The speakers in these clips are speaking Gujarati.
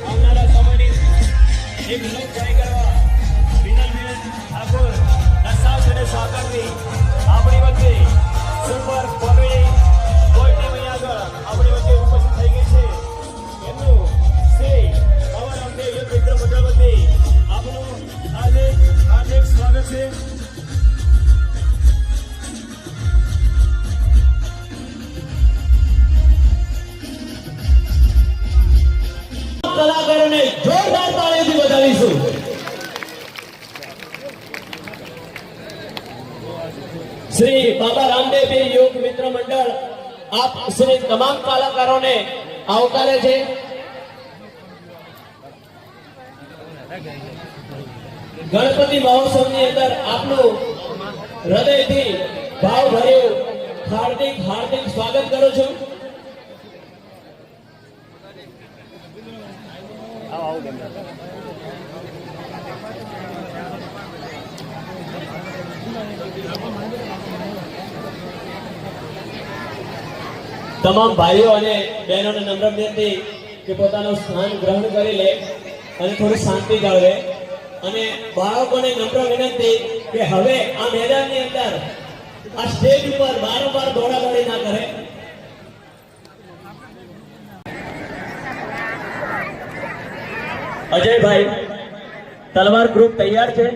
આવનારા સમયની એક લોક ટ્રાય કરવા વિનલબેન ઠાકોર નસાવ અને સાગરની આપણી વચ્ચે સુપર કોમેડી કોઈ ટીમ અહીં આગળ આપણી વચ્ચે ઉપસ્થિત થઈ ગઈ છે એમનું શ્રી પવન અમદે યુદ્ધ મિત્ર મંડળ વતી આપનું હાર્દિક સ્વાગત છે. કલાકારોને જોરદાર તાળીઓથી વધાવીશું. શ્રી બાબા રામદેવ યોગ મિત્ર મંડળ આપ શ્રી તમામ કલાકારોને આવકારે છે. ગણપતિ મહોત્સવની અંદર આપનું હૃદયથી ભાવભર્યું હાર્દિક સ્વાગત કરું છું. તમામ ભાઈઓ અને બહેનોને નમ્ર વિનંતી કે પોતાનું સ્થાન ગ્રહણ કરી લે અને થોડી શાંતિ જાળવે અને બાળકોને નમ્ર વિનંતી કે હવે આ મેદાનની અંદર આ સ્ટેજ ઉપર વારંવાર દોડાદોડી ના કરે. અજયભાઈ તલવાર ગ્રુપ તૈયાર છે.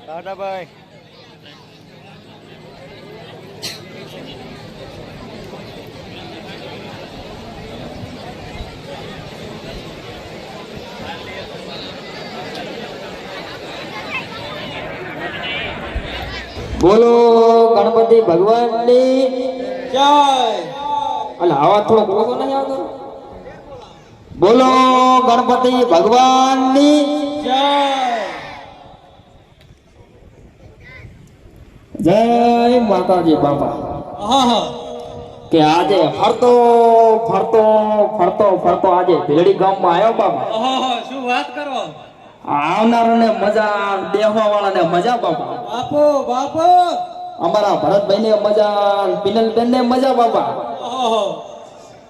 દાદાભાઈ બોલો ગણપતિ ભગવાનની જય. અલા આવા થોડો બોલો નહીં આવતો. બોલો ગણપતિ ભગવાનની જય. જય માતાજી બાપા. હા કે આજે ફરતો આજે ભીલડી ગામમાં આવ્યો બાપા. શું વાત કરો. આવનારોને મજા, દેહવા વાળાને મજા બાપા. બાપો બાપો અમારા ભરતભાઈ ને મજા, પિનલબેન ને મજા બાપા.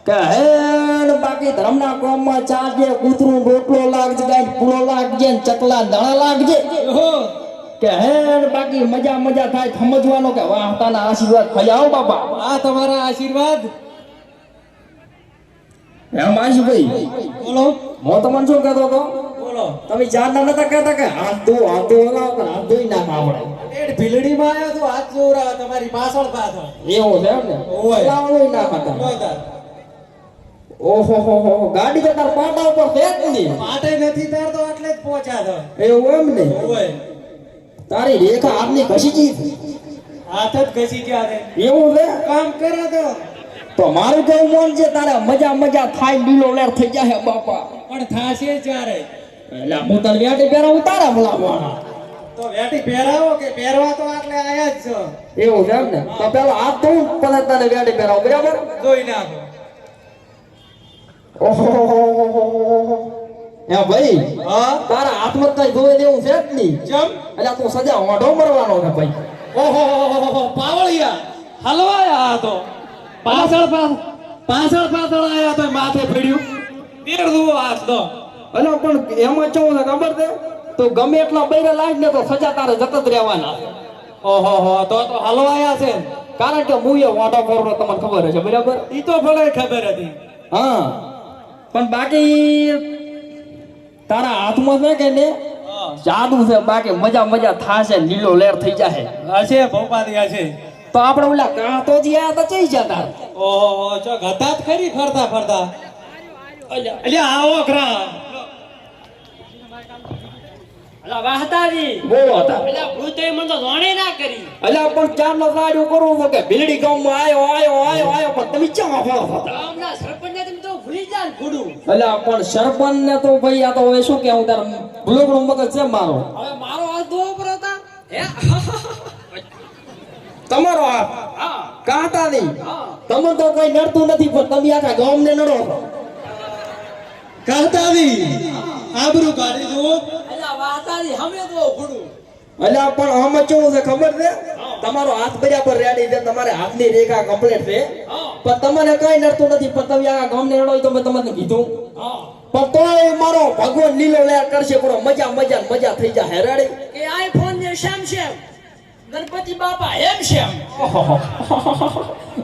કે હેડ બાકી ધર્મના કોમમાં ચાજે કૂતરું રોટલો લાગજે, ગાય પૂળો લાગજે, ચકલા દાણા લાગજે. કે હેડ બાકી મજા થાય. સમજવાનો કે વાહતાના આશીર્વાદ ખજાઓ બાપા. આ તમારા આશીર્વાદ. એમ આશુભાઈ બોલો હું તમને શું કહેતો હતો, બોલો. તમે ચાર ના નતા કહેતા કે હાથ ધોઈ ના આવડે. ભીલડી માં આવ્યો તો હાથ જોરા તમારી પાછળ પાછળ એવું છે એમ ને. ઓય. લાવડું ના ખાતા. ઓહો ગાડી તો તાર પાટા ઉપર ફેંક નહીં. માટે નથી તારતો એટલે જ પહોંચ્યા તો. એવું એમ ને. ઓય. તારી રેખા આપની ઘસી જી. હાથ જ ઘસી ગયા છે. એવું છે. કામ કરે તો મારું કેવું મન છે તારે મજા થાય, લીલો લેર થઈ જાય બાપા. પણ થાશે ચારે. એટલે હું તને વેટી પહેરાવું તારા બોલાવવાના. તો વેટી પહેરાવો કે પહેરવા તો આટલે આયા જ છો. એવું છે એમ ને. તો પેલા હાથ ધોઉં પછી તને વેટી પહેરાવું, બરાબર? જોઈ નાખો. ઓહો એ ભાઈ, હા તારા હાથમાં કઈ ધોઈ દેવું છે જ નહીં. જમ. એટલે તું સજા ઓઢો મરવાનો છે ભાઈ. ઓહો પાવળિયા હલવાયા આ તો. પાછળ આયા તો માથે પડ્યું. તેર દુઓ હાથ દો. એટલે પણ એમાં કેવું છે ખબર છે, તો ગમે એટલા બૈરા લાગ ને તો સજા તારે જત જ રહેવાના. ઓહો તો હલવાયા છે. કારણ કે હું એ ઓઢો મરવાનો તમને ખબર છે, બરાબર? ઈ તો ભલે ખબર હતી. હા પણ બાકી તારા હાથમાં છે કે ને જાદુ છે. બાકી મજા થાશે, લીલો લેર થઈ જાય. હશે ભોપાદી હશે. તો આપણે ઓલા કાતો જી આયા તો ચઈ જતા. ઓહો ચો ગતા જ ખરી ફરતા. અલ્યા આવો ખરા. અલા વાહતાજી બોલો હતા. પેલા ભૂતે મને તો જોણે ના કરી. અલ્યા પણ ચાર નો સાડું કરવું છે કે ભીલડી ગામમાં આયો પણ તમે ચા ફળો હતા. ગામના સરપંચને તમે તો ભૂલી જા ભૂડું. અલ્યા પણ સરપંચ ને તો ભાઈ આ તો હવે શું કેવું, તાર બ્લોકનો મગજ છે મારો. હવે મારો હાથ ધોવો પર હતા. હે તમારો હાથ હા કાંટા નહીં. હા તમે તો કઈ નડતું નથી, પણ તમે આખા ગામ ને નડો. કાંતાવી આબરૂ કાઢી દો. અલા વાહતાજી હમે તો ભૂડું. અલ્યા પણ આમાં કેવું છે ખબર છે, તમારો હાથ બરાબર રેડી છે, તમારે હાથની રેખા કમ્પ્લીટ છે. હા પણ તમને કઈ નડતું નથી પણ તમે આ ગામને રડો તો મેં તમને કીધું હા પણ તોય મારો ભગવાન લીલો લહેર કરશે પૂરો મજા મજા ને મજા થઈ જાય હેરાડી કે આઈફોન ને શ્યામ શ્યામ ગણપતિ બાપા હેમ શ્યામ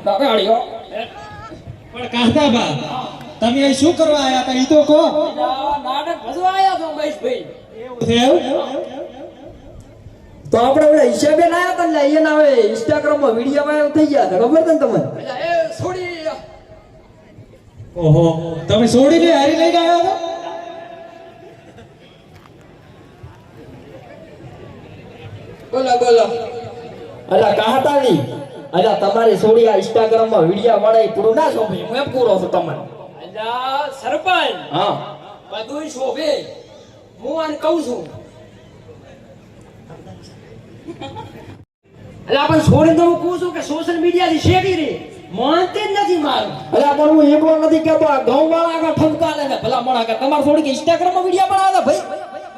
હેરાડીઓ પણ કાંતાબા તમે અહીં શું કરવા આયા હતા ઈ તો કહો. નાટક ભજવા આયા તો મહેશભાઈ તો આપણે ઓલા હિસાબે ના આવ્યા હતા ને એના હવે ઇન્સ્ટાગ્રામ માં વિડીયો વાયરલ થઈ ગયા હતા ખબર છે ને તમને એટલે એ છોડી ઓહો તમે છોડીને હારી લઈ ગયા હતા. બોલો બોલો અલા કાહતાની અલા તમારી છોડી આ ઇન્સ્ટાગ્રામ માં વિડીયો વાળા પૂરું ના શોભે હું એમ પૂરો છું તમને અલ્યા સરપંચ હા બધું શોભે હું આને કહું છું અલ્યા પણ છોડીને તો હું કહું છું કે સોશિયલ મીડિયા થી શેકી રે માનતી જ નથી મારું અલા પણ હું એકલો નથી કહેતો આ ગામ વાળા આગળ ઠપકા લે ભલા મોણા કે તમારી છોડી કે ઇન્સ્ટાગ્રામ માં વિડીયો બનાવતા ભાઈ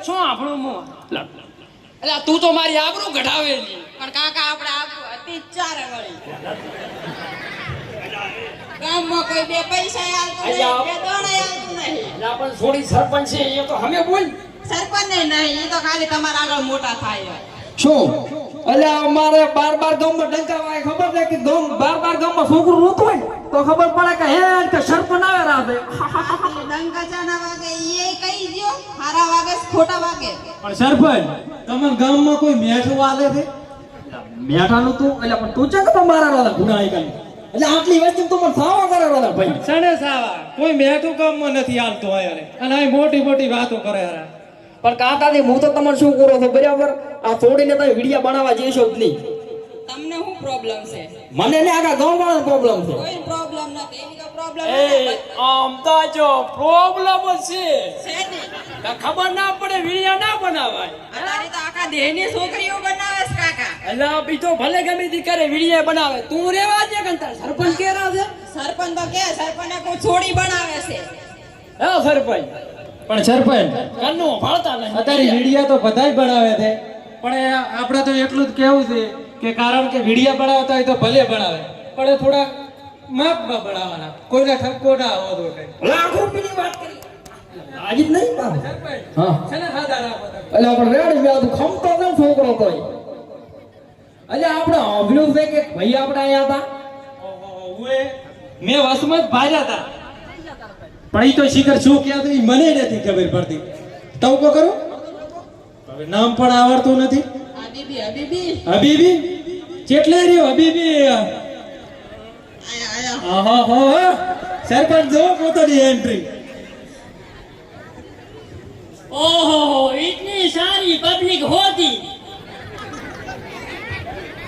શું આપણું મોં અલ્યા તું તો મારી આબરૂ ઘટાવેલી પણ કાકા આપણે આબરૂ હતી જ ચારે વળી ગામમાં કોઈ બે પૈસા આલતું નહીં બે દોણા આલતું નહીં અલ્યા પણ છોડી સરપંચ છે એ તો અમે બોલ સરપંચ નહીં એ તો ખાલી તમારા આગળ મોટા થાય શું અલ્યા અમારે બાર ગામમાં ડંકા વાગે ખબર છે કે ગામ બાર ગામમાં છોકરું રોતું હોય ને તો ખબર પડે કે હે કે સરપંચ આવે રાતે ડંકા ચાના વાગે એ કઈ દ્યો હારા વાગે ખોટા વાગે પણ સરપંચ તમારા ગામમાં કોઈ મેઠું વાલે છે. મેઠાનું તું એટલે પણ તું છે કે તો મારા રાતે ગુના આઈ એટલે આટલી વસ્તુ તું મને સાવા કરે રાતે ભાઈ સણે સાવા કોઈ મેઠું ગામમાં નથી હાલતું આયારે અને અહીં મોટી મોટી વાતો કરે યાર. પણ કાંતાથી હું તો તમને શું કરો છો બરાબર આ છોડીને તમે વિડીયો બનાવવા જઈશો જ નહીં તમને શું પ્રોબ્લેમ છે મને ને આખા ગામ વાળા પ્રોબ્લેમ છે કોઈ પ્રોબ્લેમ નથી એની તો પ્રોબ્લેમ એ આમ તો જો પ્રોબ્લેમ છે છે ને કાં ખબર ના પડે વિડિયો ના બનાવાય અત્યારે તો આખા દેહની છોકરીઓ બનાવે છે કાકા અલ્યા બી તો ભલે ગમે તે કરે વિડિયો બનાવે તું રેવા દે કંતાર સરપંચ કેરા છે સરપંચ તો કે સરપંચને કોઈ છોડી બનાવે છે હા સરપંચ પણ સરપંચ ઘરનું ભાળતા નહીં અત્યારે વિડીયો તો બધાય બનાવે છે પણ એ આપણે તો એટલું જ કહેવું છે કે કારણ કે વિડીયો બનાવતા હોય તો ભલે બનાવે પણ એ થોડા માપમાં બનાવવાના કોઈને ઠપકો ના આવવો જોઈએ. લાખ રૂપિયાની વાત કરી આજ જ નહીં પાછું. સરપંચ હા છે ને ખાધા રાખો તમે. એટલે આપણે રેડ મેં તું ખમતો કેમ છોકરો તોય એટલે આપણે અભ્યું છે કે ભાઈ આપણે આયા હતા મેં વસમાં જ ભાર્યા હતા પણ ઈ તો શિખર શું ક્યાં ઈ મને નથી ખબર પડતી. ટવકો કરો હવે નામ પણ આવડતું નથી. હબીબી હબીબી હબીબી ચેટલે રહ્યો હબીબી આયા આયા આહા સરપંચ જો પોતાની એન્ટ્રી. ओहो इतनी सारी पब्लिक होती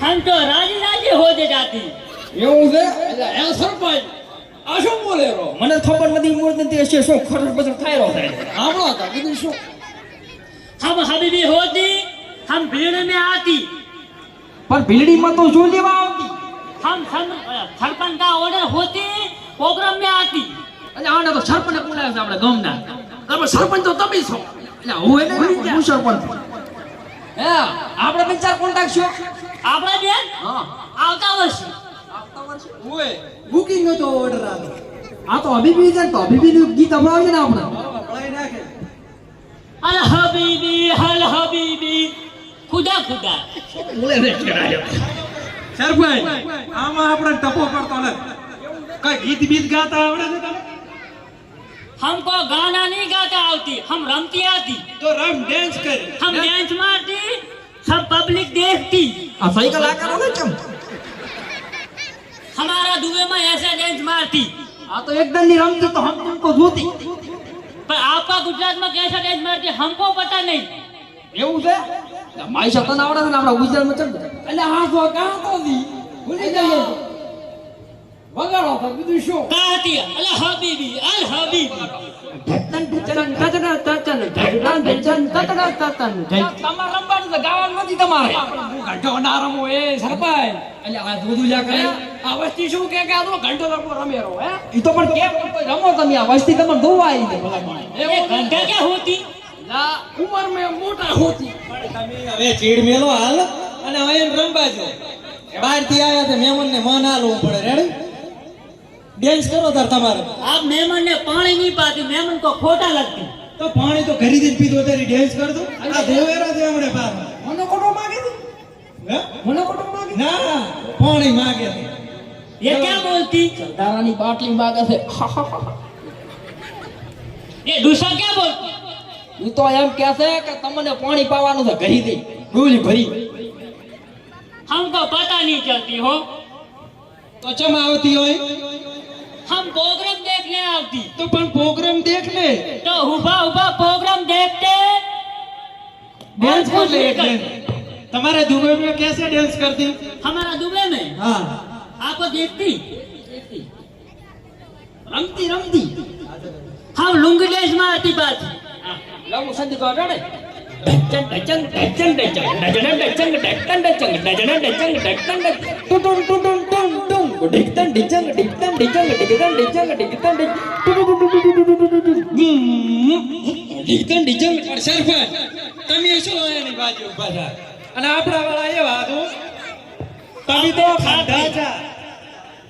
हम तो राजी राजी होते जाती એવું છે એટલે હે સરપંચ આ શું બોલે રો મને ખબર નથી મૂર્તિ હશે શું ખબર બદર થાય રહ્યો થાય આપણો હતા કીધું શું हम हबीबी होती हम भीड़ में आती પણ ભીડીમાં તો શું લેવા આવતી हम सरपंच का ऑर्डर होती प्रोग्राम में आती એટલે આને તો સરપંચ બોલાવે છે આપણે ગામના આપણે સરપંચ તો તમે છો એટલે હું એને હું સરપંચ હે આપણે વિચાર કોન્ટેક્ટ છો આપણા બેન હા આવતા વર્ષે ઓએ બુકિંગ નો તો ઓર્ડર આવ્યો આ તો હબીબી છે તો હબીબી નું ગીત સંભળાવજે ને આપણે अल हबीबी खुदा खुदा બોલે રે કેરાયો સરપંચ આમાં આપણે ટપો પડતો નથી. કઈ ગીત બીત ગાતા આવડે છે તને? हमको गाना नहीं गाता आती हम रमती आती તો રમ ડેન્સ કરી. हम डांस मारती सब पब्लिक देखती આ સાયકલ આ કરો ને કેમ हमारा दुबई में ऐसा डांस मारती આ તો એકદમ ની રમતી તો હમ તુમકો જોતી पर आपका गुजरात में कैसा डांस मारती हमको पता नहीं એવું છે માઈ શબ્દ આવડે છે ને આપણા ગુજરાતમાં ચમ એટલે આ તો કાં તો દી ભૂલી જઈએ વગાડો તો કીધું શું कहती अल हबीबी તમારે રમવાનું છે ગાવાનું નથી તમારે ઘંટો ના રમો એ સરપંચ એટલે આ બધું લ્યા કરે આ વસ્તી શું કે આ તો ઘંટો રમો રમે રહો હે ઈ તો પણ કેમ રમો તમે આ વસ્તી તમને ધોવા આવી છે ભલા માણસ ये घंटा क्या होती લા ઉંમર में મોટા હોતી તમે હવે ચીડ મેલો હાલ અને હવે એમ રમવા જો. બહારથી આવ્યા છે મહેમાનને મન હાલવું પડે. રેડી ડેન્સ કરો તાર તમારે आप मेहमान ने पानी नहीं पाती मेहमान को खोटा लगती તો પાણી તો ઘરી દઈને પીધો તારી ડેન્સ કર દો આ દેવેરા દે હમણે પાર મને કોટો માગે છે હે? મને કોટો માગે ના પાણી માગે છે. ये क्या बोलती દારાની બાટલી માગે છે ये दूसरा क्या बोलती ઈ તો એમ કહે છે કે તમને પાણી પાવાનું છે ઘરી દે ડોલી ભરી हमको पता नहीं चलती हो તો ચમ આવતી હોય हम प्रोग्राम देखने आती તો પણ પ્રોગ્રામ દેખ ને तो हुबा हुबा प्रोग्राम देखते डांस कर ले एक और दिन तुम्हारे दुबई में कैसे डांस करती हमारा दुबई में हाँ आपको देखती રમતી રમતી हम लुंगी डेज में आती बात લવ સંદી કો રડે સરપંચ તમે શું એની બાજુ ઉભા થા અને આપણા વાળા એવા હતું તમે તો ખાધા છે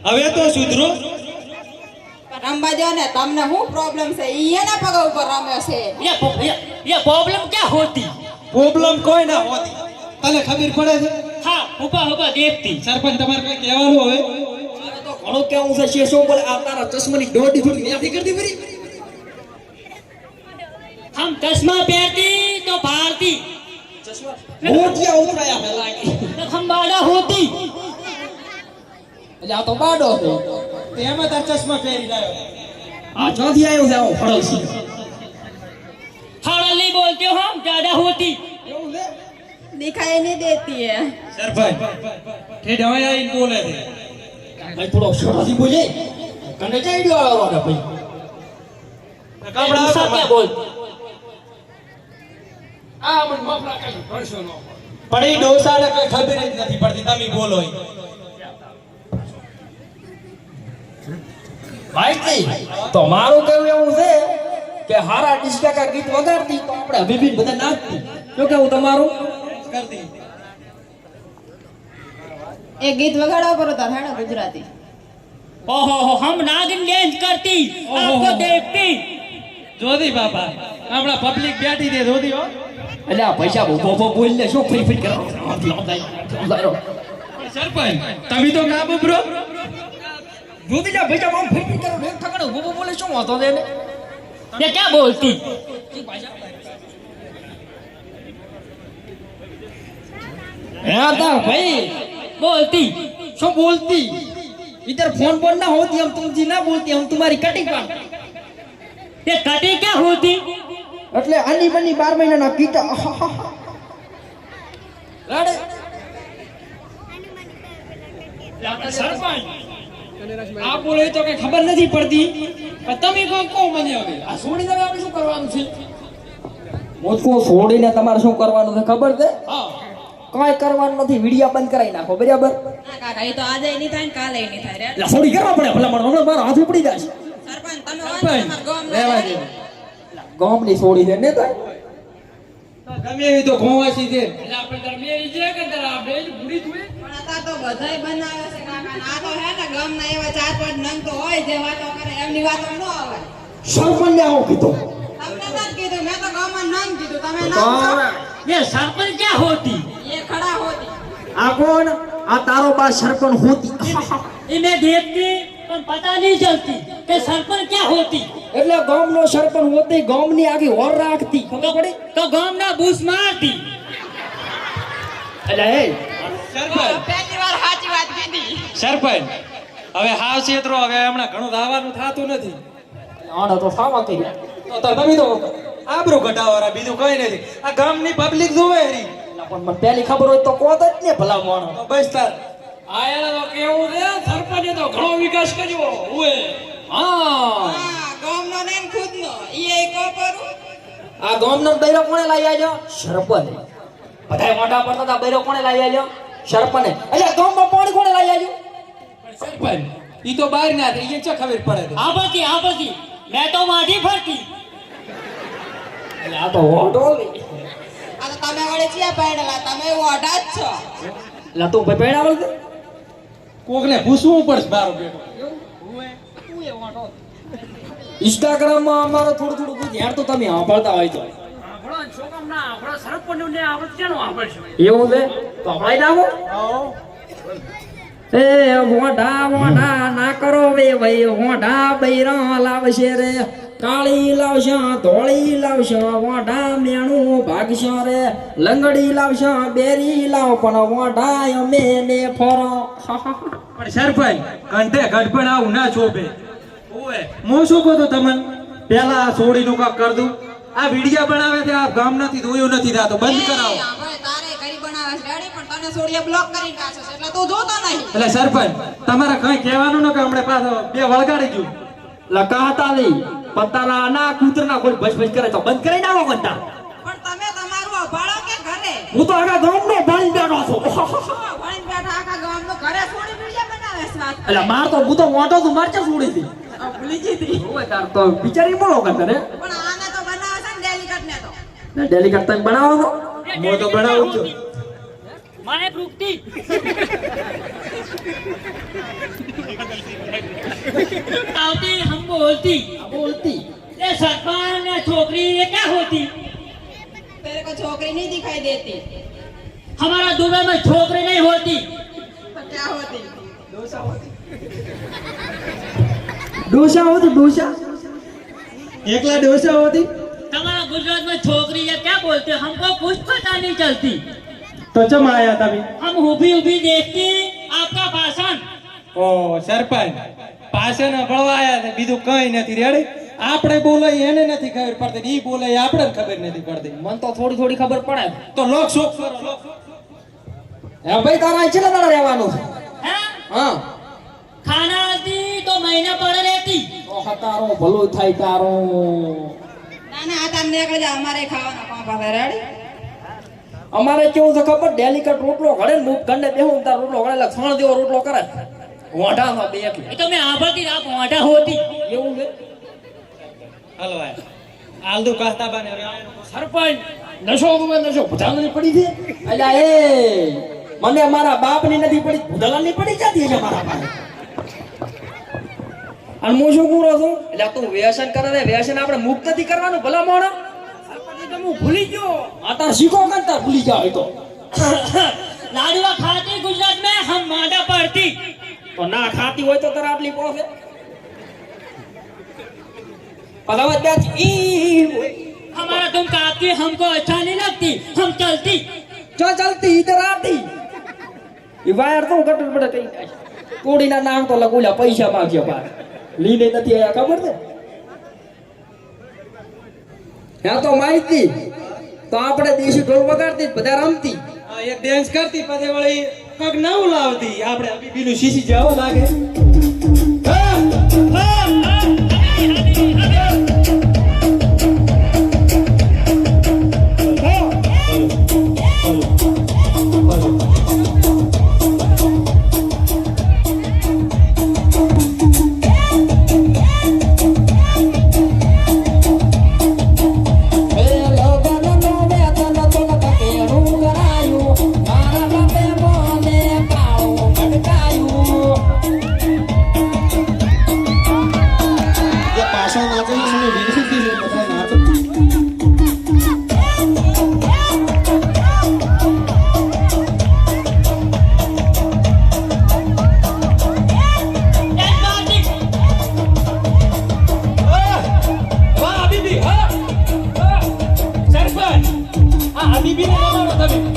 હવે તો સુધરો રમવા દો ને તમને શું પ્રોબ્લેમ છે ઈ એના પગ ઉપર રમે છે ये प्रॉब्लम क्या होती પ્રોબ્લેમ કોઈ ના હોતી તને ખબર પડે છે हाँ हुबा हुबा देखती સરપંચ તમારે કઈ કહેવાનું હવે તો ઘણો કેવું છે શેષો બોલે આ તારા ચશ્માની દોડી થોડી ન્યાથી કરતી ફરી हम चश्मा पहनती तो भारती મોટિયા ઉતરાયા હે લાગી तो हम बाड़ा होती એટલે આ તો બાડો છે તેમાં તાર ચશ્મા પહેરી લાયો આ ચોથી આવ્યો છે આવો ફળસી हड़ा नहीं बोलते हो हम ज्यादा होती दिखाई नहीं देती है સરપંચ ઠેડ હવે આઈને બોલે છે ભાઈ થોડો શરાથી બોલે કને જઈ ગયો આવ્યો ને ભાઈ दूसरा क्या बोलती આ મને માફલા કરી પડશો નો પણ એ ડોસાને કઈ ખબર જ નથી પડતી તમે બોલો ઈ. ભાઈ તો મારું કેવું એવું છે કે હારા ડિસ્કા ગીત વગાડતી તો આપણે હબીબી બધા નાચતી શું કેવું તમારું કરતી एक गीत वगाड़ो पर उतार है ना गुजराती ओहो हो हम नागिन डांस करती आपको देखती જોધી બાપા આપણા પબ્લિક બેઠી દે જોધી હો એટલે આ પૈસા બહુ બોલ લે શું ફરી ફરી કરો સરપંચ તમે તો કામ ઉભરો જોધી જા પૈસા બહુ ફરી ફરી કરો એક ઠકડો બહુ બોલે શું વાતો દે ને ये क्या बोलती હા તા ભાઈ बोलती શું બોલતી इधर फोन पर ना होती हम तुमची ना बोलती हम तुम्हारी कटिंग पान ये कटी क्या होती એટલે આની બની 12 મહિનાના કીટા રાડે સરપંચ આ બોલે તો કઈ ખબર નથી પડતી પણ તમે કો મને હવે આ છોડી દે આપણે શું કરવાનું છે મોટકો છોડીને તમારે શું કરવાનું છે ખબર છે હા કાઈ કરવાનું નથી વિડિયા બંધ કરાવી નાખો બરાબર ના કાકા એ તો આજે નહીં થાય ને કાલે નહીં થાય રે એટલે છોડી કરવા પડે ભલા મને મારો હાથ ઉપડી જાય સરપંચ તમે વાંચો તમાર ગામ રહેવા દે ગામની છોડી છે ને તો ગમે એવી તો ઘોવાસી છે પણ આ તો બધાય બનાવે છે કાકા આ તો હે ને ગામના એવા ચાર પાંચ નંગ તો હોય જે વાતો કરે એમની વાતો ન આવે સરપંચ આવો કીધો તમને નથી કીધું મેં તો ગામમાં નામ કીધું તમે નામ છો ये सरपंच क्या होती એ ખડા હોતી આ કોણ આ તારો બા સરપંચ હોતી इन्हें देखती पर पता नहीं चलती कि सरपंच क्या होती એટલે ગામનો સરપંચ હોતી ગામની આગી હોર રાખતી ખબર પડી तो गांव ना बूस मारती એટલે એ સરપંચ પહેલી વાર સાચી વાત કીધી સરપંચ હવે હાવ છેતરો હવે હમણાં ઘણું ધાવાનું થાતું નથી આનો તો સામા કરી તો તમે તો આબરૂ ઘટાવાળા બીજું કઈ નથી આ ગામની પબ્લિક જોવે હરી પણ મને પહેલી ખબર હોય તો કોત જ ને ભલા માણો તો બસ તાર આયા તો કેવું છે સરપંચે તો ઘણો વિકાસ કર્યો ઓએ હા હા ગામનો ને ખુદનો ઈ કો કરું આ ગામનો બૈરો કોણે લાવી આલ્યો સરપંચ બધાય મોઢા પડતા હતા બૈરો કોણે લાવી આલ્યો સરપંચ એટલે ગામમાં પાણી કોણે લાવી આલ્યું સરપંચ ઈ તો બહાર ના થઈ છે ખબર પડે છે आपसी मैं तो माटी फरती એટલે આ તો ઓઢો લે આ તો તમે વળે ચિયા પાડેલા તમે ઓઢા જ છો એટલે તું ભાઈ પેડાવલ છે કોકને પૂછવું પડશે બારો બેટો ઇન્સ્ટાગ્રામમાં અમારો થોડું થોડું બધું ધ્યાન તો તમે સાંભળતા હોય તો આપણો છોકમ ના આપણો સરપંચ ને આપણે કેનું આપડશું એવું છે તો હમણાં નાખો એ મોઢા મોઢા ના કરો વે ભાઈ મોઢા બૈરા લાવશે રે કાળી લાવશે ધોળી લાવશે મોઢા મેણું ભાગશે રે લંગડી લાવશે બેરી લાવ પણ મોઢા અમે ને ફરો પણ સરપંચ કંઠે ગઢપણ આવું ના શોભે ઓએ હું શું કહું તો તમને પેલા આ સોડીનું કાક કર દઉં આ વિડિયા બનાવે છે આ ગામ નથી દોયો નથી થતો બંધ કરાવો આપણે તારે ઘરી બનાવે છે ગાડી પણ તને સોડિયા બ્લોક કરીને કાઢશે એટલે તું જોતો નહીં એટલે સરપંચ તમારે કઈ કહેવાનું ન કે હમણે પાછો બે વળગાડી ગયું લકાતા નહીં પત્તાના ના કૂતરના કોઈ ભજ ભજ કરે તો બંધ કરી નાખો કંટા પણ તમે તમારું અભાળો કે ઘરે હું તો આગા ગામનો ભણી બેઠો છું ભણીને બેઠા આખા ગામનો ઘરે સોડી વિડિયા બનાવે છે વાત એટલે માર તો હું તો મોટો તું માર ચા છોડી હતી ભૂલી જીતી ઓય તાર તો બિચારી મોળો કરતા રે પણ આને તો બનાવે છે ને ડેલિકેટ ને તો ડેલી કરતા બનાવો તો હું તો બનાવું છું મને રૂકતી આવતી હમ બોલતી બોલતી ये सरपंच ने छोकरी ये क्या होती तेरे को छोकरी नहीं दिखाई देती हमारा दुबई में छोकरी नहीं होती तो क्या होती ડોસા હોતી ડોસા એકલા ડોસા હોતી हमारा गुजरात में छोकरी ये क्या बोलते हमको कुछ पता नहीं चलती તો ચમ આયા તમે हम उभी उभी देखती आपका भाषण ઓ સરપંચ પાછળ ભળવા આયા છે બીજું કઈ નથી રેડી આપણે બોલાય એને નથી ખબર પડતી ઈ બોલાય આપણે ખબર નથી પડતી મન તો થોડી થોડી ખબર પડે તો લોક શોક કરો લોક હે ભાઈ તારા છેલ્લા દાડા રહેવાનું છે है હા खाना आती तो महीना पड़ रहती તો હતારો ભલો થાય તારો ના ના આ તાર નીકળી જા અમારે ખાવાના પાપા છે રેડી અમારે કેવું છે ખબર ડેલિકેટ રોટલો ઘડે ને મુખ ગંડે બેહું તાર રોટલો ઘડે એટલે છણ જેવો રોટલો કરે મોઢામાં બે એટલે ये तो मैं आभरती आप मोटा होती એવું છે હાલો આ આલદુ કાસ્તા બાને સરપંચ નશો તમે નશો ભૂતાની પડી છે અલ્યા એ મને મારા બાપની નથી પડી ભૂતલાની પડી જતી છે મારા પાસે અને હું શું કહું છું એટલે તું વ્યસન કરે રે વ્યસન આપણે મુક્ત નથી કરવાનું ભલા મોણો સરપંચ તો હું ભૂલી ગયો આ તાર શીખો કરતા ભૂલી જાવ તો लाडवा खाती गुजरात में हम माडा पड़ती તો ના ખાતી હોય તો તારા આટલી પોસે પદાવત બેચ ઈ हमारा तुम काफी हमको अच्छा नहीं लगती हम चलती જો ચલતી ઇધર આતી ઈ વાયર તો ગટર પડે કઈ કોડીના નામ તો લગુલ્યા પૈસા માંગ્યો બાર લીને નથી આયા ખબર છે હા તો માહિતી તો આપણે દેશી ઢોલ વગાડતી બધા રમતી એક ડેન્સ કરતી પછી વળી કગ નવું લાવતી આપણે બીનું શીશી જાવ લાગે એ લોગન નો વેતન તો કેરું કરાયું મારા બાપે મોને પાઉં મટકાયું પાછળ નાચેલી છે ને વિકસિત થઈ છે બધા નાચો વાહ હબીબી હા સરપંચ આ હબીબી ને બોલાવો તમે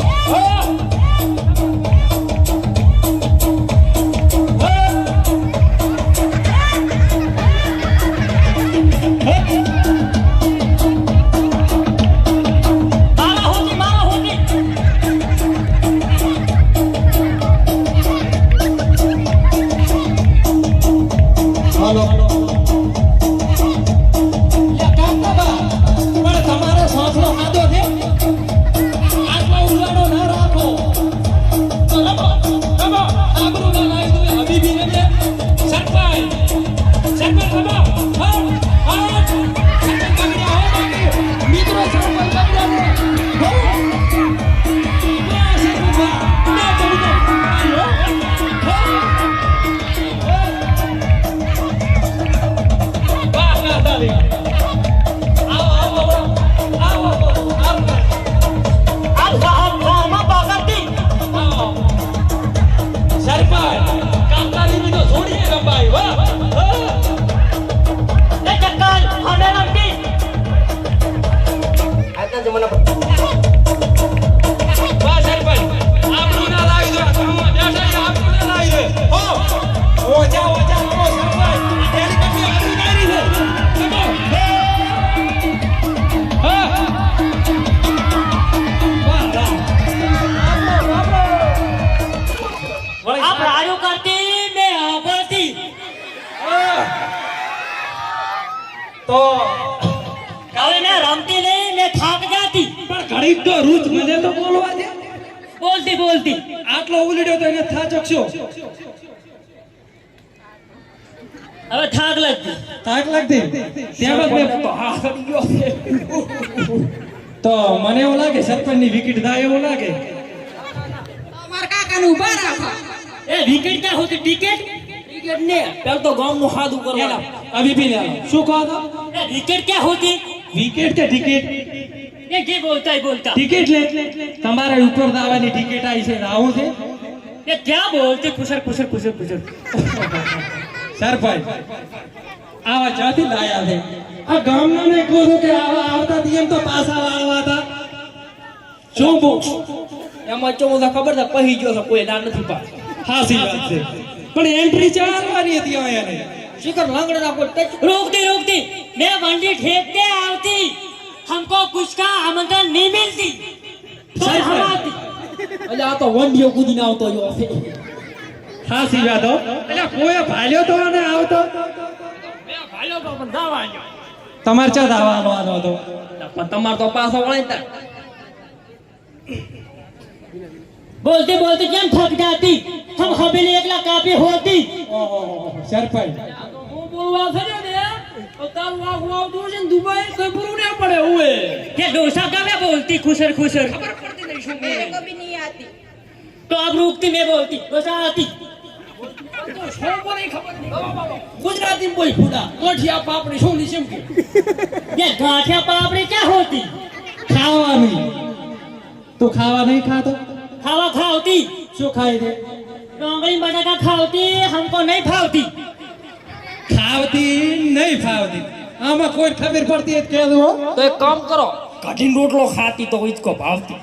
मारा होती હાલો પણ તમારો સાંસલો આદો છે આટલો ઉલાડો ના રાખો તો રમો આબરૂ ના લાય તમે હબીબી ને સરપંચ રમો હા હા સરપંચ કબીરા હો બાકી મિત્રો સરપંચ કબીરા હો સરપંચ સરપંચ કાકાની બી તો છોડીએ રંબાઈ વાહ એ ચક્કર હવે રમતી વાહ સરપંચ આપણું ના લાવી દો આપણું ના લાવી દે હો ઓજા ઓ સરપંચ તેની કમી આપણું નારી છે ચલો હા આ પ્રાયો કરતી મેં આવતી તો હવે મેં રમતી નહીં મેં થાક જાતી પણ ઘડીક તો રૂચ મને તો બોલવા દે બોલતી બોલતી આટલો ઉલડ્યો તો એને થાચકશો હવે થાક લાગતી થાક લાગતી ત્યાં બાદ મેં તો મને એવું લાગે સરપંચની વિકેટ થાય એવું લાગે અમારા કાકાને ઊભા રાખો એ વિકેટ ક્યાં હોતી ટિકિટ ટિકિટ ને પેલ તો ગામનું હાદું કરવાનું અભી પી લે શું કહો તો એ વિકેટ ક્યાં હોતી વિકેટ કે ટિકિટ એ જે બોલતા એ બોલતા ટિકિટ લે તમારા ઉપર દાવાની ટિકિટ આવી છે આવું છે એ ક્યાં બોલતી કુશર કુશર કુશર કુશર સરપંચ આવા જાતિ લાયા છે આ ગામના ને કહો છો કે આવા આવતા તી એમ તો પાછા વાળવા હતા શું બોલ એમાં ચોમુદા ખબર છે પહી ગયો છે કોઈ ના નથી પા હાસી વાત છે પણ એન્ટ્રી ચાલવાની હતી અહીંયા શિખર લાંગડા કોઈ ટચ रोकती रोकती मैं बंडी ठेकते आवती हमको कुछ का आमंत्रण नहीं मिलती तो हम आती એટલે આ તો વંડીઓ કૂદીને આવતો જો હાસી વાત હો એટલે કોઈ ભાલ્યો તો ને આવતો મેં ભાલ્યો તો પણ દાવા આવ્યો તમારે ચા દાવાનો હતો પણ તમાર તો પાછો વળે તા बोलते बोलते क्या थक जाती हम हवेली एकला काफी होती સરપંચ હું બોલવા છે ને તો તારું આખું આવતું છે ને દુબઈ કોઈ પૂરું ના પડે ઓએ ये डोसा का मैं बोलती खुशर खुशर ખબર પડતી નહીં શું मेरे को भी नहीं आती तो अब रुकती मैं बोलती डोसा आती તો શું બોલે ખબર નહીં ગુજરાતી બોલ ખુદા કોઠિયા પાપડી શું ની ચમકી ये गाठिया पापड़ी क्या होती ખાવાની તું ખાવા નહીં ખાતો खावा खाती શું ખાય છે डोंगरी बटाका खाती हमको नहीं फावती ખાવતી નહીં ફાવતી આમાં કોઈ ખબર પડતી જ કે દો તો એક કામ કરો કઠિન રોટલો ખાતી તો ઈચકો ભાવતી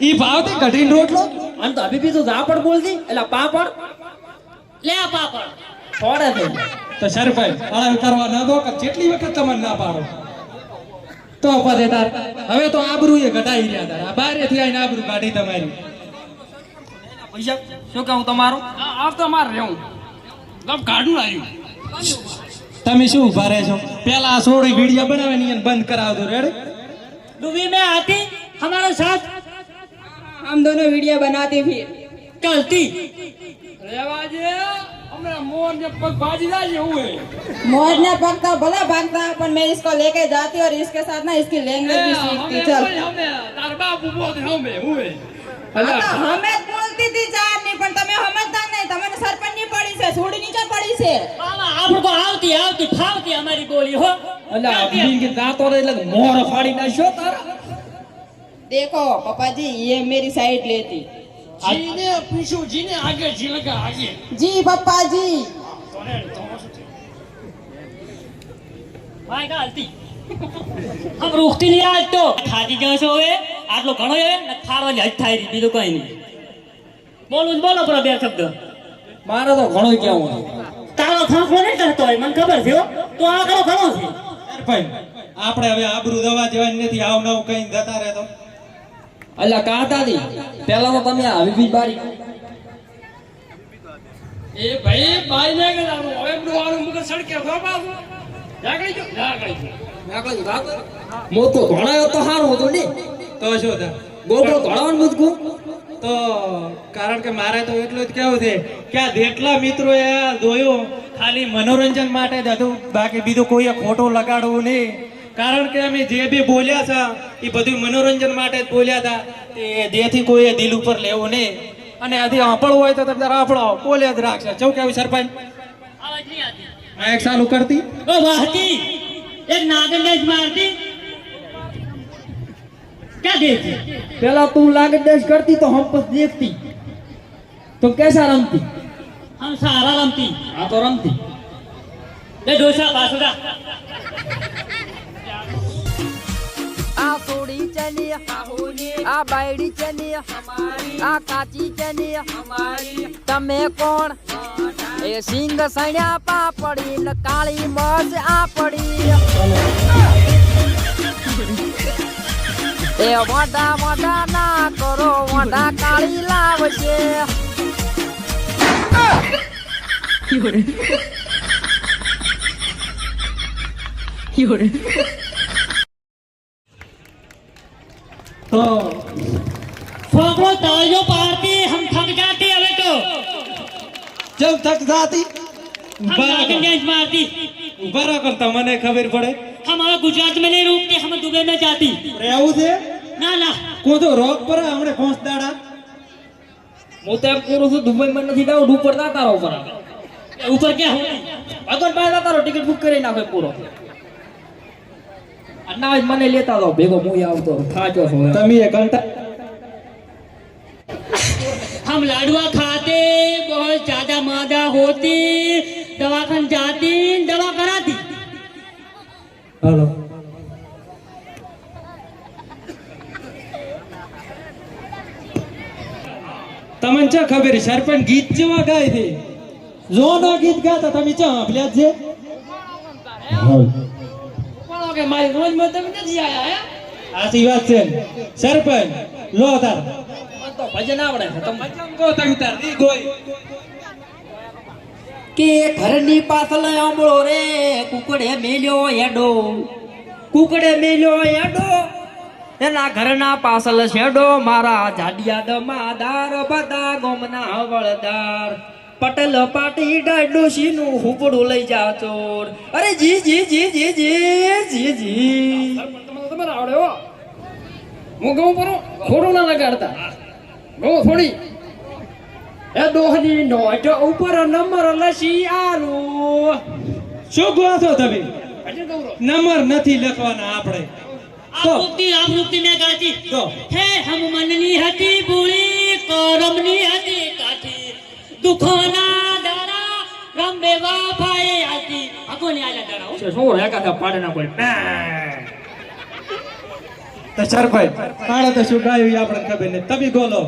ઈ ભાવતી કઠિન રોટલો આમ તો અભી તો ઝાપડ બોલતી એટલે પાપડ ले आ पापड़ છોડે થઈ તો સરપંચ અળાવ કરવા ના દો કે જેટલી વખત તમને ના પાડો તો પદે તાર હવે તો આબરૂ એ ઘટાઈ રહ્યા તાર આ બારેથી આઈને આબરૂ કાઢી તમારી પૈસા શું કહું તમારું આ તો માર રહેવું ગમ કાઢું આવ્યું તમે શું ઉભા રહે છો પેલા આ સોળી વિડિયો બનાવે ને એને બંધ કરાવજો રેડી डूबी में आती हमारे साथ हम दोनों वीडियो बनाते फिर चलती રેવા જે હમણાં મોર ને પગ ભાજી જાય ઓએ मोर ने पकता भला भागता पर मैं इसको लेके जाती और इसके साथ ना इसकी लैंग्वेज भी सीखती चल તાર બાપુ બોલ હમે ઓએ हाँ तो हमें बोलती थी चार नहीं पर तमे समझदार नहीं तमने सरपंच नहीं पड़ी से सोड़ी नीचे पड़ी से बाबा आपको आवती आवती फावती हमारी बोली हो એટલે અભિન કે દાંતો રે એટલે મોર ફાડી નાખ્યો તારા देखो पापा जी ये मेरी साइड लेती જીને પૂછ્યું જીને આગે જી લગા આગે जी पापा जी भाई गालती हम रुकती नहीं आज तो खाती जैसे होए आटलो घणो है न खारવાની હજ થાય રી બીજું કઈ નહીં બોલું બોલો પર બે શબ્દ મારે તો ઘણો કેવું તારો ખાખો નહીં કરતો હોય મને ખબર છે હો. તો આ કરો ઘણો છે સરપંચ આપણે હવે આબરૂ દવા જવાની નથી આવ નવ કઈ જતા રહેતો એટલે કાતાજી પેલા તો તમે આવી બી બારી એ ભાઈ બાઈ ને કે હવે વાળું મુખ સડકે ફોપાસો જાગડી જો જાગડી મોકો ઘણાયો તો હારું હતો ને તો શું થાય ગોબરો ઘણાવાનું મુજકું તો કારણ કે મારે તો એટલું જ કેવું છે કે આ જેટલા મિત્રોએ આ જોયું ખાલી મનોરંજન માટે જ હતું બાકી બીજું કોઈએ ખોટું લગાડવું નહીં કારણ કે અમે જે બી બોલ્યા છે એ બધું મનોરંજન માટે જ બોલ્યા હતા તે જેથી કોઈએ દિલ ઉપર લેવું નહીં અને આથી આપણું હોય તો તમે આપણો બોલે જ રાખશે ચૌ કેવું સરપંચ આવાજ નહીં આતી માઇક ચાલુ કરતી ओ वाहती एक नागन ने मारती क्या देती પેલા તું લાગે દેશ કરતી તો હમ પસ દેખતી તો કેસા રમતી હમ સારા રમતી આ તો રમતી એ ડોસા પાછું આ સોડી ચની આ બાયડી ચની આ કાચી ચની તમે કોણ એ સિંગ સણ્યા પાપડી ને કાળી મજ આ પડી એ મોઢા મોઢા ના કરો મોઢા કાળી લાવશે તો છોકરો તાળીઓ પાડતી હમ થક જાતી હવે તો જબ તક જાતી हम नागिन डांस मारती ઉભા કરતા મને ખબર પડે हम हमारा गुजरात में नहीं रुकते हम दुबई में जाती એવું છે ना ना કોતો રોગ પર હમણે ફોંસ દાડા હું તો એમ કરું છું દુબઈમાં નથી જાવ ઉપર ના તારો ઉપર આવે ऊपर क्या हो અગર પાસે તારો ટિકિટ બુક કરી નાખે પૂરો ના મને લેતા દો ભેગો હું આવતો થાચો છો તમે એ કંટા हम लाडवा खाते बहुत ज्यादा मादा होती दवाखान जाती दवा कराती હાલો તમને ચા ખબર સરપંચ ગીત જેવા ગાય છે જોના ગીત ગાતા તમે ચા સાંભળ્યા છે પણ કે મારી રોજ માં તમે નથી આયા હે આસી વાત છે સરપંચ લો તાર મને તો ભજન આવડે છે તમે ગો તમે તાર ઈ ગોઈ કે ઘરની પાછળ આંબળો રે કુકડે મેલ્યો હેડો એના ઘરના પાછળ શેડો મારા જાડિયા દમાદાર બધા ગોમના હવળદાર પટેલ પાટી ડાડોશી નું હુપડું લઈ જા ચોર અરે જી જી જી જી જી જી જી તમારે આવડે હો હું ગઉં પર ખોડું ના લગાડતા ગઉં થોડી એ દોહની નોટ ઉપર નંબર લસી આલુ શું ગો છો તમે ભજન ગૌરવ નંબર નથી લખવાના આપણે आप रुकती मैं गाती तो। है हम मननी हती बुरी करमनी हती काठी दुखोना दारा रंबे वाफाए आती अको ने आला दारा છે શું રે કાકા પાડે ના કોઈ તો સરપંચ કાળો તો શું ગાયું ઈ આપણે ખબર ને તમે ગોલો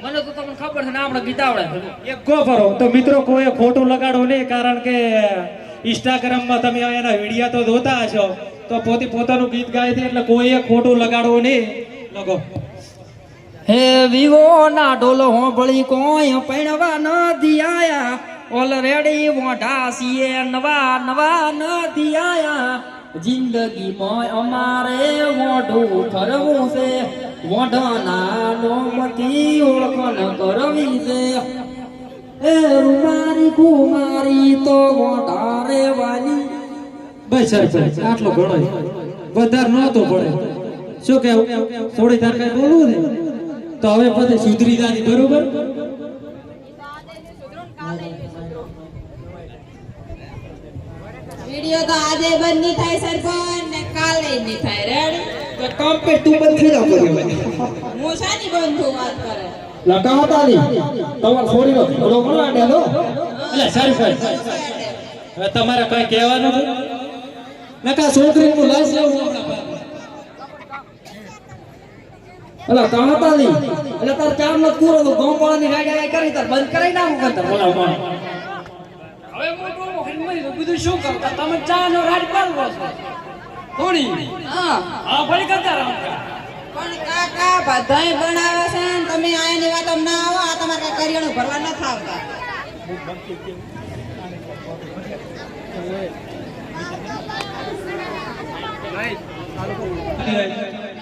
મને તો તમને ખબર છે ને આપણે ગીત આવડે એક ગો ભરો તો મિત્રો કોઈ ખોટું લગાડો નહીં કારણ કે ઇન્સ્ટાગ્રામમાં તમે એના વિડિયા તો જોતા હશો તો પોતે પોતાનું ગીત ગાય છે એટલે કોઈએ ખોટું લગાડવું નહીં લગો હે વિવો ના ઢોલો હોંભળી કોઈ પૈણવા નથી આયા ઓલરેડી મોઢા સીએ નવા નથી આયા જિંદગીમાં અમારે મોઢું ફરવું છે મોઢાના નોમથી ઓળખણ કરવી છે એ રૂમારી કુમારી તો મોઢા રેવાની બસ સરપંચ આટલો ઘણો વધારે નહોતો પડે શું કેવું થોડી તાર કઈ બોલવું ને તો હવે પછી સુધરી જાની બરોબર વિડિયો તો આજે બંધ નહીં થાય સરપંચ ને કાલે નહીં થાય રેડી કામ પે તું બંધ થઈ જા કર્યો હું શાની બંધ થું વાત કરે લકા હતા ની તમાર છોડીનો ઘોડો બનાડે લો એટલે સરપંચ હવે તમારે કઈ કહેવાનું છે નકા છોકરીનું લાશ લેવું અલા કાહતા ની એટલે તાર ચાર ન પૂરો તો ગોમવાળાની ગાડી કરી તાર બંધ કરાઈ નાખું કરતા બોલા હવે હું તો મરી તો બીજું શું કરતા તમે ચા નો રાજ પાડવો છો થોડી હા હા ભલે કરતા રહો પણ કાકા બધાય બનાવે છે ને તમે આયાની વાતો ના આવો આ તમારે કઈ કરિયાણું ભરવા નથી આવતા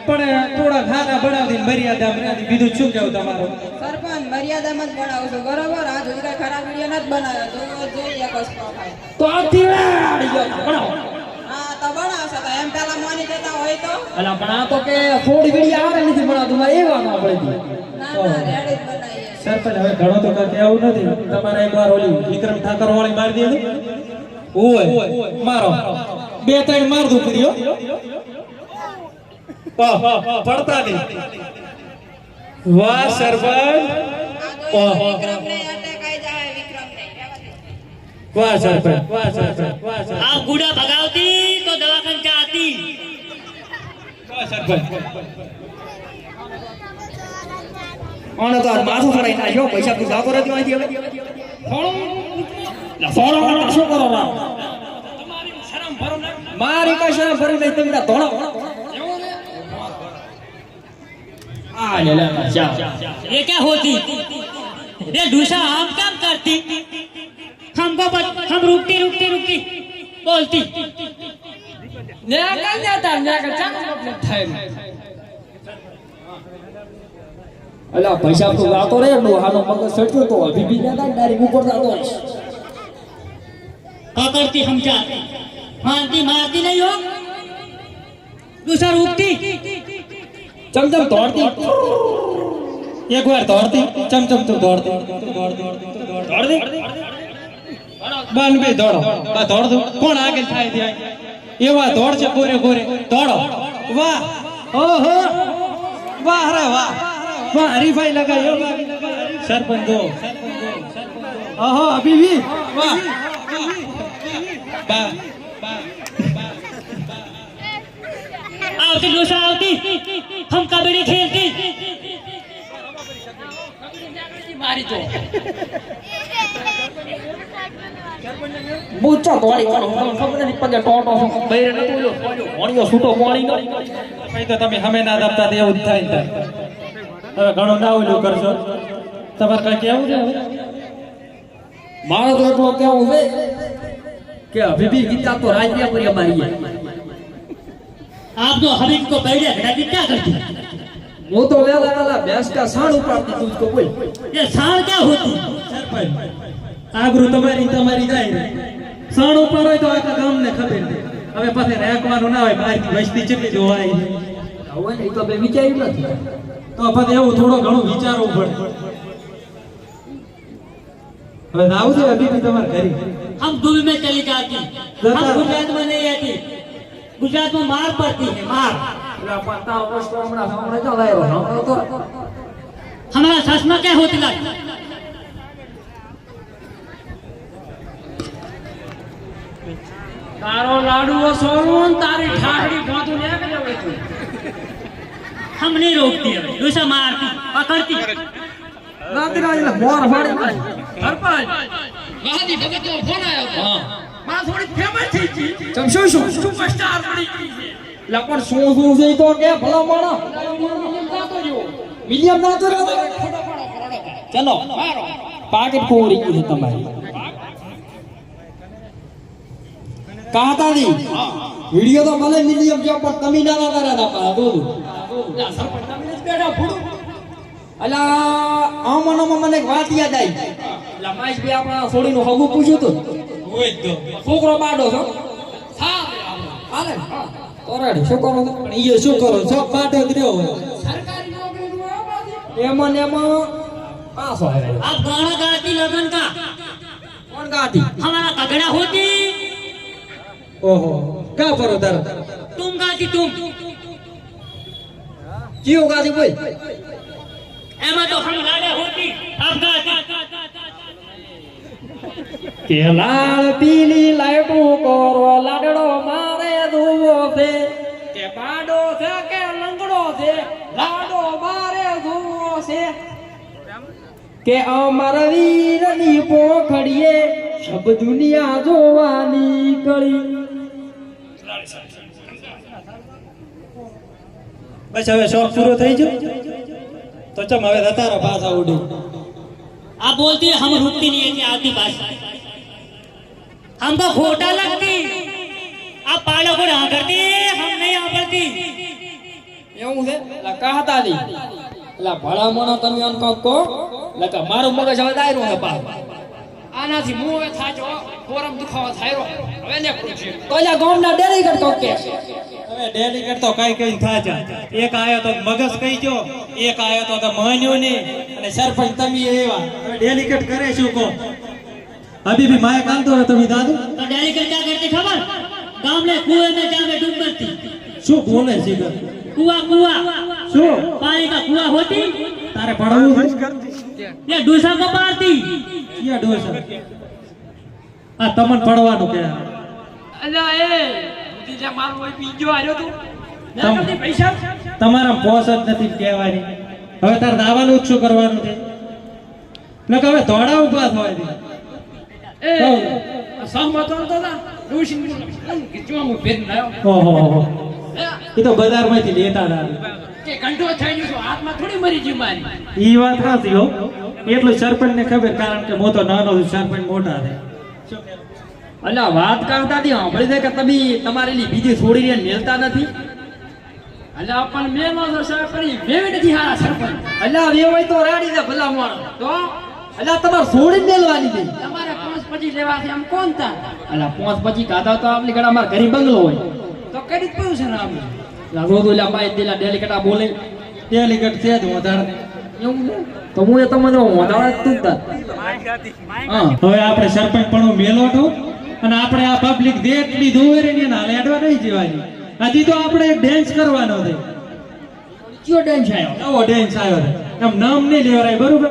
પણ થોડા ખાના બનાવી મર્યાદા બનાવી બીજું શું કેવું તમારું સરપંચ મર્યાદામાં જ બનાવું છું બરોબર આ સુધી કઈ ખરાબ વિડીયો નથી બનાવ્યો તો જોઈએ એક વસ્તુ ખાય તો આથી આડી ગયો બનાવો હા તો બનાવશો તો એમ પેલા મોની દેતા હોય તો અલા પણ આ તો કે થોડી ઘડી આવે નથી બનાવતું મારે એ વાત ના પડી ના ના રેડી જ બનાવીએ સરપંચ હવે ઘણો તો કઈ કહેવું નથી તમારે એકવાર ઓલી વિક્રમ ઠાકર વાળી મારી દીધી ઓય મારો બે ત્રણ માર દઉં કર્યો પડતા નહીં વાહ સરપંચ વિક્રમ ને અટેક આવી જાય વિક્રમ ને વાહ સરપંચ વાહ સરપંચ વાહ સરપંચ આ ગુડા ભગાવતી તો દવાખાન ચાતી વાહ સરપંચ આને તો આ માથું ફરાઈ નાખ્યો પૈસા તું જાતો રહેતી હોય હવે ફોડો કરતા શું કરો રા મારી કઈ શરમ ભરી નહીં તમે ધોળો આ લે લે જા ये क्या होती ये दूसरा आप काम करती हम रुकती बोलती ને કઈ જતા ને કે ચાક મતલબ થાય અલા પૈસા તું ગાતો રે ડોહાનો મગજ સટ્યો તો અભી ના ડાયરેક્ટ ઉપર જાતો રહીશ. पकड़ती हम जाती मारती नहीं हो दूसरा रुकती ચમચમ દોડતી એક વાર દોડતી ચમચમ તું દોડતી બન બે દોડો બા દોડ દો કોણ આગળ થાય ત્યાં એવા દોડ છે ગોરે દોડો વાહ ઓહો વાહ રે વાહ વાહ હરીફાઈ લગાયો સરપંચ દો ઓહો અભી વાહ બા आवती दूसरा आवती हम कबड्डी खेलती મારી તો બૂચો દોડી વાળો ખબર નથી પગે ટોટો બૈરે ન બોલ્યો ભણ્યો છૂટો પાણી નો ભાઈ તો તમે હમે ના દાબતા એવું જ થાય ને હવે ઘણું ના ઓલું કરશો તમારે કઈ કેવું છે હવે મારો તો એટલો કેવું છે કે અભી બી ગીતા તો રાજ્ય પર અમારી आप तो हमें को बैठे घड़ा क्या करती હું તો વેલા ભેંસ કા સાણ ઉપાડતી તું તો બોલ ये साल क्या होती સરપંચ આબરૂ તમારી જાય સાણો પર હોય તો આખા ગામને ખબર હવે પછી રાખવાનું ના હોય બહારની વસ્તી કેટલી જોવાય હવે ને તો બે વિચાર્યું નથી તો પછી એવું થોડું ઘણું વિચારવું પડે હવે આવું છે અભી બી તમારે ઘરે हम दुबई में चली जाती हम गुजरात में नहीं रहती गुजरात में मार पड़ती है मार પેલા પત્તા વસ્તુ હમણાં સાંભળે તો લાયો હમણાં તો हमारा सच में क्या होती लग તારો લાડુઓ સોનું તારી ઠાકડી ગોતું લે કે જવે તું हम नहीं रोकती है दूसरा मारती पकड़ती રાતી રાત મોર ફાડી સરપંચ વાદી ભગત નો ફોન આવ્યો હતો માં થોડી ફેમસ થઈ ગઈ ચમ શું સુપરસ્ટાર બની ગઈ છે લા પણ શું છે તો કે ભલો માણો મિલિયન ના તો ચલો પાકેટ કોરી ગઈ તમારી કાતાડી વિડિયો તો ભલે મિલિયન જો પણ તમે ના કર્યા હતા પા દો સરપંચ તમે જ બેઠા ફૂડું અલા આ મને એક વાત યાદ આવી લા માઈશ ભાઈ આપણા છોડીનું હગું પૂછ્યું તો હોય તો છોકરો બાડો છો હા હાલે તોરાડી શું કરો છો પણ ઈ શું કરો છો પાટો જ રહ્યો હોય સરકારી નોકરી નું આવા એમાં ને એમાં પાસ હોય आप गाना गाती लगन का કોણ ગાતી हमारा तगड़ा होती ઓહો કા પરો તાર तुम गाती तुम જીઓ ગાતી બોલ एमा तो हम लाडा होती आप गाती કે લાલ પીલી લાઈટું કરો લાડડો મારે ધુવો છે કે બાડો છે કે લંગડો છે લાડો મારે ધુવો છે કે અમાર વીરની પોખડીએ સબ દુનિયા જોવાની કળી બસ હવે શોખ પૂરો થઈ ગયો તો ચમ હવે તારા પાછા ઉડી आप बोलती है हम रुकती नहीं है कि आती बात हमको खोटा लगती आप पाड़ो को हाँ करती हम नहीं हाँ करती એવું છે લા કહતાલી લા ભલા મોનો તમે અન કહો લા કે મારું મગજ હવે દાયરો હે પા આનાથી મું થાજો ફોરમ દુખાવા થાયરો હવે ને પૂછ્યું તો લા ગામના ડેલીગેટ કહો કે હવે ડેલીગેટ તો કઈ થાજા એક આયો તો મગજ કઈ ગયો એક આયો તો માન્યો ને અને સરપંચ તમે એવા હવે ડેલીગેટ કરે શું કો અભી ભી માય કામ તો તમે દાદુ तो डेली कर क्या करती खबर गांव में कुएं में जाके डूब मरती શું બોલે છે कुआ कुआ શું पानी का कुआ होती તારે ભણવું ये दूसरा को मारती ક્યાં ડોસા આ તમને પડવાનું કે અલ્યા એ બુદ્ધિ જે મારું હોય બીજો આવ્યો તું તમ- મેં કદી પૈસા તમારા પોસ જ નથી કહેવાની હવે તારે દાવાનું જ શું કરવાનું છે ને કે હવે ધોળા ઉભા થવા દે એ સહમત તો ના ડોશી કે જો હું ભેદ ના ઓહો એ તો બજારમાંથી લેતા હતા કે ઘંટો થઈ ગયો છું, હાથમાં થોડી મરી ગઈ મારી ઈ વાત સાચી હો એટલું સરપંચ ને ખબર કારણ કે હું તો નાનો છું, સરપંચ મોટા છે અલ્યા વાત કરતા હતી સાંભળી દે કે તમે તમારી બીજી છોડી રહ્યા મેલતા નથી. અલ્યા પણ મેં નો સાહેબ કરી મેં નથી હારા સરપંચ અલ્યા વેવાય તો રાડી દે ભલા મોણ તો અલ્યા તમારે છોડી મેલવાની દે. તમારે 5-25 લેવા છે આમ કોણ તા અલ્યા 5-25 કાઢા તો આપણી ઘડા મારા ઘરે બંગલો હોય તો કરી જ પડ્યું છે ને આપણે અલ્યા રોજ ઓલા બાઈ દેલા ડેલિકેટા બોલે ડેલિકેટ છે જ વધારે એવું ને? તો હું એ તમને વધારે તું જ તા. હા હવે આપણે સરપંચ પણ મેલોટો અને આપણે આ પબ્લિક દેખલી દોરે ને ના લેડવા નહીં જવાની હજી તો આપણે એક ડેન્સ કરવાનો છે કયો ડેન્સ આવ્યો નવો ડેન્સ આવ્યો છે એમ નામ નહીં લેવરાય બરોબર